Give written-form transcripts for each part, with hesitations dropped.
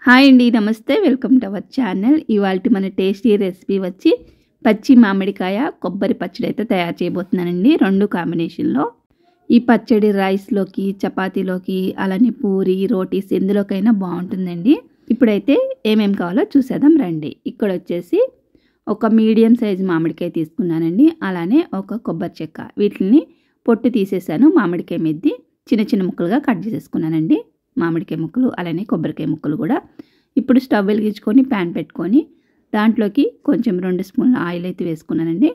Hi అండి, నమస్తే. Welcome to our channel. ఇవాల్టి మన టేస్టీ రెసిపీ వచ్చి పచ్చి మామిడికాయ కొబ్బరి పచ్చడి అయితే తయారు చేయబోతున్నానండి. రెండు కాంబినేషన్లో. ఈ పచ్చడి రైస్లోకి, చపాతీలోకి, అలానే పూరి, రోటీస్ ఎందులోకైనా బాగుంటుందండి. ఇప్పుడైతే ఏమేమి కావాలో చూసేద్దాం రండి. ఇక్కడ వచ్చేసి ఒక మీడియం సైజు మామిడికాయ తీసుకున్నానండి. అలానే ఒక కొబ్బరి చెక్క, వీటిని పొట్టు తీసేసాను. మామిడికాయ మెద్ది చిన్న చిన్న ముక్కలుగా కట్ చేసేసుకున్నానండి. మామిడికాయ ముక్కలు అలానే కొబ్బరికాయ ముక్కలు కూడా. ఇప్పుడు స్టవ్ వెలిగించుకొని ప్యాన్ పెట్టుకొని దాంట్లోకి కొంచెం 2 స్పూన్ల ఆయిల్ అయితే వేసుకున్నానండి.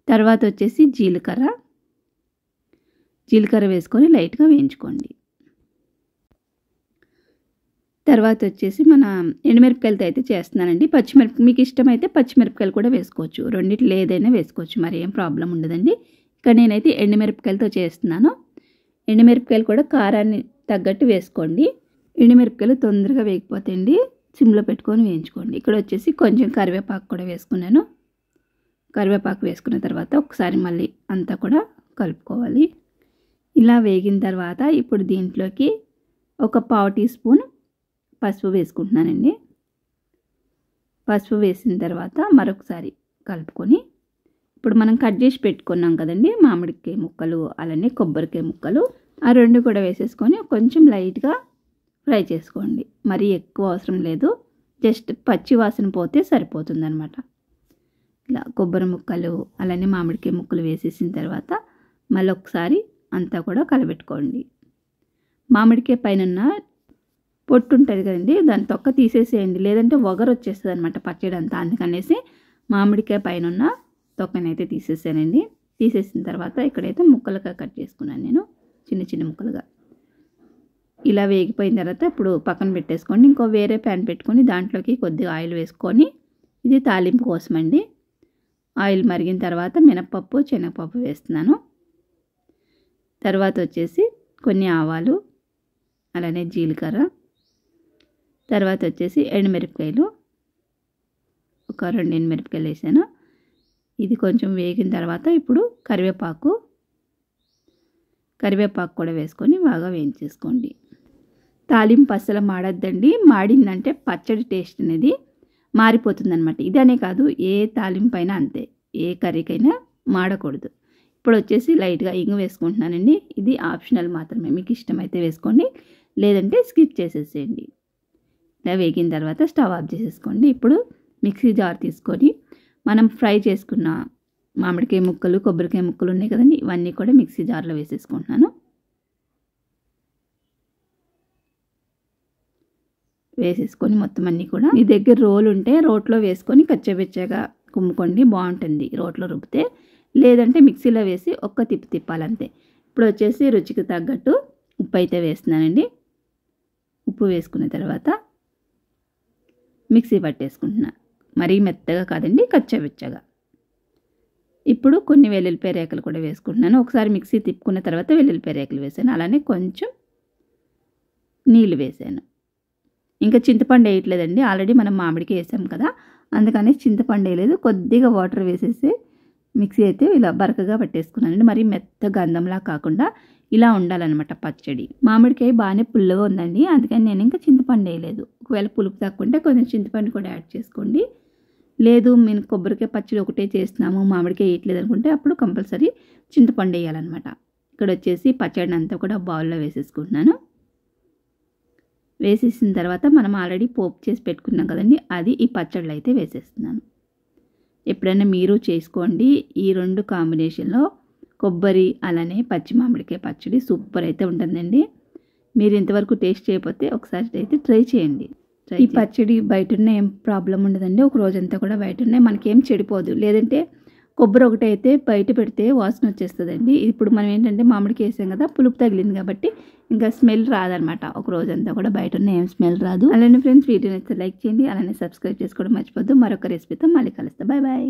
తర్వాత వచ్చేసి జీలకర్ర వేసుకొని లైట్గా వేయించుకోండి. తర్వాత వచ్చేసి మన ఎండుమిరపకాయలతో అయితే చేస్తున్నానండి. మీకు ఇష్టమైతే పచ్చిమిరపకాయలు కూడా వేసుకోవచ్చు. రెండిట్లో ఏదైనా వేసుకోవచ్చు, మరి ఏం ప్రాబ్లం ఉండదండి. ఇక్కడ నేనైతే ఎండుమిరపకాయలతో చేస్తున్నాను. ఎండుమిరపకాయలు కూడా కారాన్ని తగ్గట్టు వేసుకోండి. ఎండుమిరపకాయలు తొందరగా వేగిపోతాయండి. సిమ్లో పెట్టుకొని వేయించుకోండి. ఇక్కడ వచ్చేసి కొంచెం కరివేపాకు కూడా వేసుకున్నాను. కరివేపాకు వేసుకున్న తర్వాత ఒకసారి మళ్ళీ అంతా కూడా కలుపుకోవాలి. ఇలా వేగిన తర్వాత ఇప్పుడు దీంట్లోకి ఒక 1/2 టీ స్పూన్ పసుపు వేసుకుంటున్నానండి. పసుపు వేసిన తర్వాత మరొకసారి కలుపుకొని ఇప్పుడు మనం కట్ చేసి పెట్టుకున్నాం కదండి మామిడికాయ ముక్కలు అలానే కొబ్బరికాయ ముక్కలు, ఆ రెండు కూడా వేసేసుకొని కొంచెం లైట్గా ఫ్రై చేసుకోండి. మరీ ఎక్కువ అవసరం లేదు, జస్ట్ పచ్చి వాసన పోతే సరిపోతుంది అనమాట. ఇలా కొబ్బరి ముక్కలు అలానే మామిడికాయ ముక్కలు వేసేసిన తర్వాత మళ్ళీ ఒకసారి అంతా కూడా కలబెట్టుకోండి. మామిడికాయ పైన పొట్టు ఉంటుంది కదండి, దాని తొక్క తీసేసేయండి, లేదంటే వగరు వచ్చేస్తుంది అనమాట పచ్చడి అంతా. అందుకనేసి మామిడికాయ పైన తొక్కనైతే తీసేసానండి. తీసేసిన తర్వాత ఇక్కడైతే ముక్కలుగా కట్ చేసుకున్నాను నేను, చిన్న చిన్న ముక్కలుగా. ఇలా వేగిపోయిన తర్వాత ఇప్పుడు పక్కన పెట్టేసుకోండి. ఇంకో వేరే ప్యాన్ పెట్టుకొని దాంట్లోకి కొద్దిగా ఆయిల్ వేసుకొని, ఇది తాలింపు కోసమండి. ఆయిల్ మరిగిన తర్వాత మినపప్పు, శనగపప్పు వేస్తున్నాను. తర్వాత వచ్చేసి కొన్ని ఆవాలు అలానే జీలకర్ర, తర్వాత వచ్చేసి ఎండుమిరపకాయలు, ఒక 2 ఎండుమిరపకాయలు వేసాను. ఇది కొంచెం వేగిన తర్వాత ఇప్పుడు కరివేపాకు కూడా వేసుకొని బాగా వేయించేసుకోండి. తాలింపు అస్సలు మాడద్దండి. మాడిందంటే పచ్చడి టేస్ట్ అనేది మారిపోతుందన్నమాట. ఇదనే కాదు, ఏ తాలింపు అయినా అంతే, ఏ కర్రీకైనా మాడకూడదు. ఇప్పుడు వచ్చేసి లైట్గా ఇంగు వేసుకుంటున్నానండి. ఇది ఆప్షనల్ మాత్రమే, మీకు ఇష్టమైతే వేసుకోండి, లేదంటే స్కిప్ చేసేసేయండి. ఇలా వేగిన తర్వాత స్టవ్ ఆఫ్ చేసేసుకోండి. ఇప్పుడు మిక్సీ జార్ తీసుకొని మనం ఫ్రై చేసుకున్న మామిడికాయ ముక్కలు, కొబ్బరికాయ ముక్కలు ఉన్నాయి కదండి, ఇవన్నీ కూడా మిక్సీ జార్లో వేసేసుకుంటున్నాను. వేసేసుకొని మొత్తం అన్నీ కూడా, మీ దగ్గర రోలు ఉంటే రోట్లో వేసుకొని కచ్చబెచ్చగా కుమ్ముకోండి, బాగుంటుంది రోట్లో రుబ్బితే. లేదంటే మిక్సీలో వేసి ఒక్క తిప్పాలంతే. ఇప్పుడు వచ్చేసి రుచికి తగ్గట్టు ఉప్పు అయితే వేస్తున్నానండి. ఉప్పు వేసుకున్న తర్వాత మిక్సీ పట్టేసుకుంటున్నా. మరీ మెత్తగా కాదండి, కచ్చబెచ్చగా. ఇప్పుడు కొన్ని వెల్లుల్లిపాయ రేకలు కూడా వేసుకుంటున్నాను. ఒకసారి మిక్సీ తిప్పుకున్న తర్వాత వెల్లుల్లిపాయ రేకలు వేసాను. అలానే కొంచెం నీళ్ళు వేసాను. ఇంకా చింతపండు వేయట్లేదండి, ఆల్రెడీ మనం మామిడికి వేసాం కదా, అందుకని చింతపండు వేయలేదు. కొద్దిగా వాటర్ వేసేసి మిక్సీ అయితే ఇలా బరకగా పట్టేసుకున్నానండి. మరి మెత్త గంధంలా కాకుండా ఇలా ఉండాలన్నమాట పచ్చడి. మామిడికాయ బాగానే పుల్లగా ఉందండి, అందుకని నేను ఇంకా చింతపండు వేయలేదు. ఒకవేళ పులుపు తక్కువ ఉంటే కొంచెం చింతపండు కూడా యాడ్ చేసుకోండి. లేదు మేము కొబ్బరికాయ పచ్చడి ఒకటే చేస్తున్నాము, మామిడికాయ వేయట్లేదు అనుకుంటే అప్పుడు కంపల్సరీ చింతపండు వేయాలన్నమాట. ఇక్కడ వచ్చేసి పచ్చడిని అంతా కూడా బౌల్లో వేసేసుకుంటున్నాను. వేసేసిన తర్వాత మనం ఆల్రెడీ పోపు చేసి పెట్టుకున్నాం కదండి, అది ఈ పచ్చడిలో అయితే వేసేస్తున్నాను. ఎప్పుడైనా మీరు చేసుకోండి. ఈ రెండు కాంబినేషన్లో కొబ్బరి అలానే పచ్చి మామిడికాయ పచ్చడి సూపర్ అయితే ఉంటుందండి. మీరు ఇంతవరకు టేస్ట్ చేయకపోతే ఒకసారి అయితే ట్రై చేయండి. ఈ పచ్చడి బయట ఉన్న ఏం ప్రాబ్లం ఉండదండి, ఒక రోజంతా కూడా బయట ఉన్నాయి, మనకేం చెడిపోదు. లేదంటే కొబ్బరి ఒకటి అయితే బయట పెడితే వాసన వచ్చేస్తుందండి. ఇప్పుడు మనం ఏంటంటే మామిడికి వేసాం కదా, పులుపు తగిలింది కాబట్టి ఇంకా స్మెల్ రాదనమాట. ఒక రోజంతా కూడా బయట ఉన్న ఏం స్మెల్ రాదు. అలానే ఫ్రెండ్స్, వీడియోని అయితే లైక్ చేయండి, అలానే సబ్స్క్రైబ్ చేసుకోవడం మర్చిపోద్దు. మరొక రెసిపీతో మళ్ళీ కలుస్తా. Bye bye.